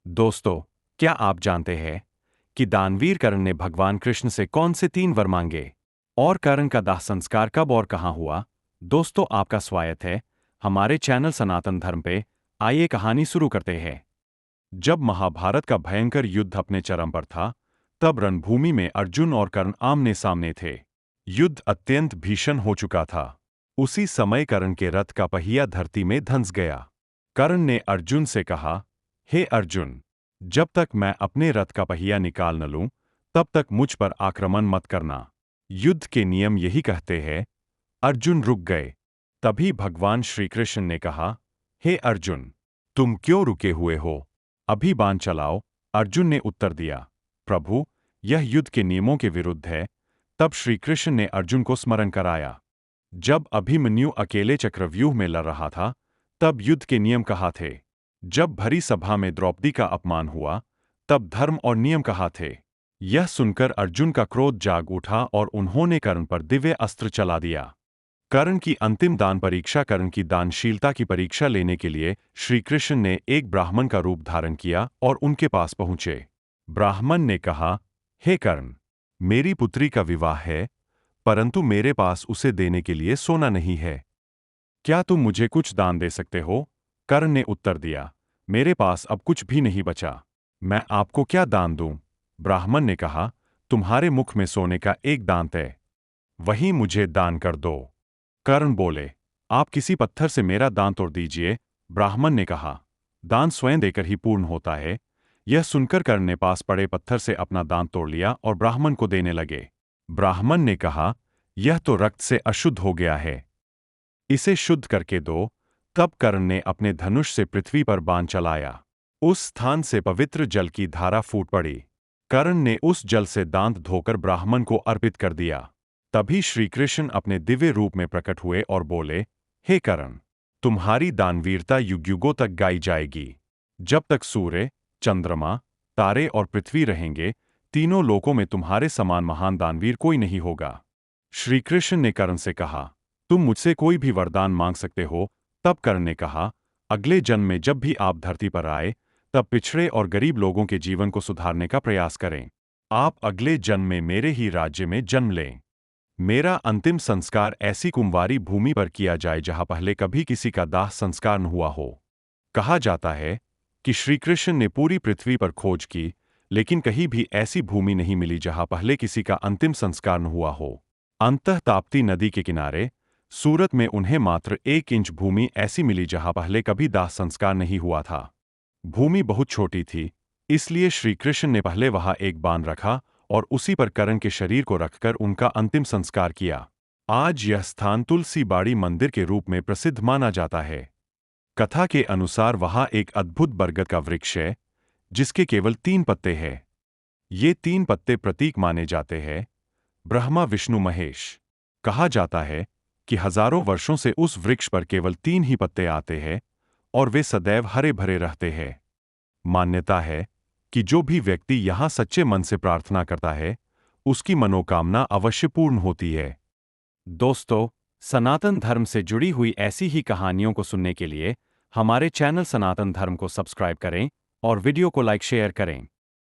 दोस्तों, क्या आप जानते हैं कि दानवीर कर्ण ने भगवान कृष्ण से कौन से 3 वर मांगे और कर्ण का दाह संस्कार कब और कहां हुआ? दोस्तों, आपका स्वागत है हमारे चैनल सनातन धर्म पे। आइए कहानी शुरू करते हैं। जब महाभारत का भयंकर युद्ध अपने चरम पर था, तब रणभूमि में अर्जुन और कर्ण आमने सामने थे। युद्ध अत्यंत भीषण हो चुका था। उसी समय कर्ण के रथ का पहिया धरती में धंस गया। कर्ण ने अर्जुन से कहा, हे अर्जुन, जब तक मैं अपने रथ का पहिया निकाल न लूं, तब तक मुझ पर आक्रमण मत करना। युद्ध के नियम यही कहते हैं। अर्जुन रुक गए। तभी भगवान श्री कृष्ण ने कहा, हे अर्जुन, तुम क्यों रुके हुए हो? अभी बाण चलाओ। अर्जुन ने उत्तर दिया, प्रभु, यह युद्ध के नियमों के विरुद्ध है। तब श्री कृष्ण ने अर्जुन को स्मरण कराया। जब अभिमन्यु अकेले चक्रव्यूह में लड़ रहा था, तब युद्ध के नियम कहा थे। जब भरी सभा में द्रौपदी का अपमान हुआ, तब धर्म और नियम कहा थे। यह सुनकर अर्जुन का क्रोध जाग उठा और उन्होंने कर्ण पर दिव्य अस्त्र चला दिया। कर्ण की अंतिम दान परीक्षा। कर्ण की दानशीलता की परीक्षा लेने के लिए श्री कृष्ण ने एक ब्राह्मण का रूप धारण किया और उनके पास पहुंचे। ब्राह्मण ने कहा, हे कर्ण, मेरी पुत्री का विवाह है, परंतु मेरे पास उसे देने के लिए सोना नहीं है। क्या तुम मुझे कुछ दान दे सकते हो? कर्ण ने उत्तर दिया, मेरे पास अब कुछ भी नहीं बचा। मैं आपको क्या दान दूं? ब्राह्मण ने कहा, तुम्हारे मुख में सोने का एक दांत है, वही मुझे दान कर दो। कर्ण बोले, आप किसी पत्थर से मेरा दांत तोड़ दीजिए। ब्राह्मण ने कहा, दान स्वयं देकर ही पूर्ण होता है। यह सुनकर कर्ण ने पास पड़े पत्थर से अपना दांत तोड़ लिया और ब्राह्मण को देने लगे। ब्राह्मण ने कहा, यह तो रक्त से अशुद्ध हो गया है, इसे शुद्ध करके दो। तब कर्ण ने अपने धनुष से पृथ्वी पर बाण चलाया। उस स्थान से पवित्र जल की धारा फूट पड़ी। कर्ण ने उस जल से दांत धोकर ब्राह्मण को अर्पित कर दिया। तभी श्री कृष्ण अपने दिव्य रूप में प्रकट हुए और बोले, हे कर्ण, तुम्हारी दानवीरता युग युगों तक गाई जाएगी। जब तक सूर्य, चंद्रमा, तारे और पृथ्वी रहेंगे, तीनों लोकों में तुम्हारे समान महान दानवीर कोई नहीं होगा। श्री कृष्ण ने कर्ण से कहा, तुम मुझसे कोई भी वरदान मांग सकते हो। तब कर्ण ने कहा, अगले जन्म में जब भी आप धरती पर आए, तब पिछड़े और गरीब लोगों के जीवन को सुधारने का प्रयास करें। आप अगले जन्म में मेरे ही राज्य में जन्म लें। मेरा अंतिम संस्कार ऐसी कुंवारी भूमि पर किया जाए जहां पहले कभी किसी का दाह संस्कार न हुआ हो। कहा जाता है कि श्री कृष्ण ने पूरी पृथ्वी पर खोज की, लेकिन कहीं भी ऐसी भूमि नहीं मिली जहां पहले किसी का अंतिम संस्कार न हुआ हो। अंतः ताप्ती नदी के किनारे सूरत में उन्हें मात्र 1 इंच भूमि ऐसी मिली जहां पहले कभी दाह संस्कार नहीं हुआ था। भूमि बहुत छोटी थी, इसलिए श्री कृष्ण ने पहले वहां एक बांध रखा और उसी पर कर्ण के शरीर को रखकर उनका अंतिम संस्कार किया। आज यह स्थान तुलसी बाड़ी मंदिर के रूप में प्रसिद्ध माना जाता है। कथा के अनुसार वहां एक अद्भुत बरगद का वृक्ष है, जिसके केवल 3 पत्ते हैं। ये 3 पत्ते प्रतीक माने जाते हैं, ब्रह्मा, विष्णु, महेश। कहा जाता है कि हजारों वर्षों से उस वृक्ष पर केवल 3 ही पत्ते आते हैं और वे सदैव हरे भरे रहते हैं। मान्यता है कि जो भी व्यक्ति यहां सच्चे मन से प्रार्थना करता है, उसकी मनोकामना अवश्य पूर्ण होती है। दोस्तों, सनातन धर्म से जुड़ी हुई ऐसी ही कहानियों को सुनने के लिए हमारे चैनल सनातन धर्म को सब्सक्राइब करें और वीडियो को लाइक शेयर करें।